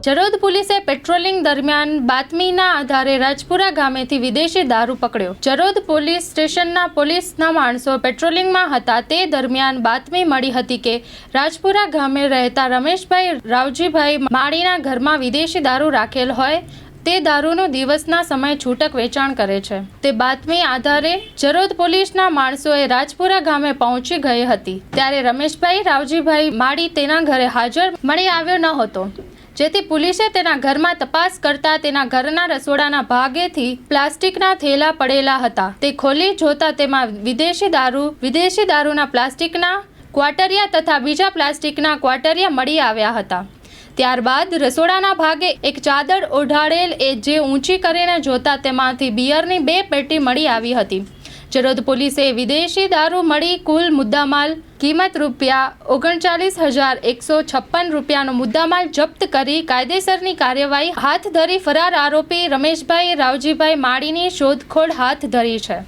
જરોદ પોલીસે પેટ્રોલિંગ દરમિયાન બાતમીના આધારે રાજપુરા ગામેથી વિદેશી દારૂ પકડ્યો। જરોદ પોલીસ સ્ટેશનના પોલીસના માણસો પેટ્રોલિંગમાં હતા તે દરમિયાન બાતમી મળી હતી કે રાજપુરા ગામે રહેતા રમેશભાઈ રાવજીભાઈ માળીના ઘરમાં વિદેશી દારૂ રાખેલ હોય તે દારૂનું દિવસના સમયે છૂટક વેચાણ કરે છે। તે બાતમી આધારે જરોદ પોલીસના માણસોએ રાજપુરા ગામે પહોંચી ગઈ હતી ત્યારે રમેશભાઈ રાવજીભાઈ માળી તેના ઘરે હાજર મળી આવ્યો ન હતો, જેથી પોલીસે તેના ઘરમાં તપાસ કરતા તેના ઘરના રસોડાના ભાગેથી પ્લાસ્ટિકના થેલા પડેલા હતા તે ખોલી જોતા તેમાં વિદેશી દારૂના પ્લાસ્ટિકના ક્વાટરિયા તથા બીજા પ્લાસ્ટિકના ક્વાટરિયા મળી આવ્યા હતા। ત્યારબાદ રસોડાના ભાગે એક ચાદર ઓઢાડેલ જે ઊંચી કરીને જોતા તેમાંથી બિયરની 2 પેટી મળી આવી હતી। જરોદ પોલીસે વિદેશી દારૂ મળી કુલ મુદ્દામાલ કિંમત ₹39,156 મુદ્દામાલ જપ્ત કરી કાયદેસરની કાર્યવાહી હાથ ધરી ફરાર આરોપી રમેશભાઈ રાવજીભાઈ માળીની શોધખોળ હાથ ધરી છે।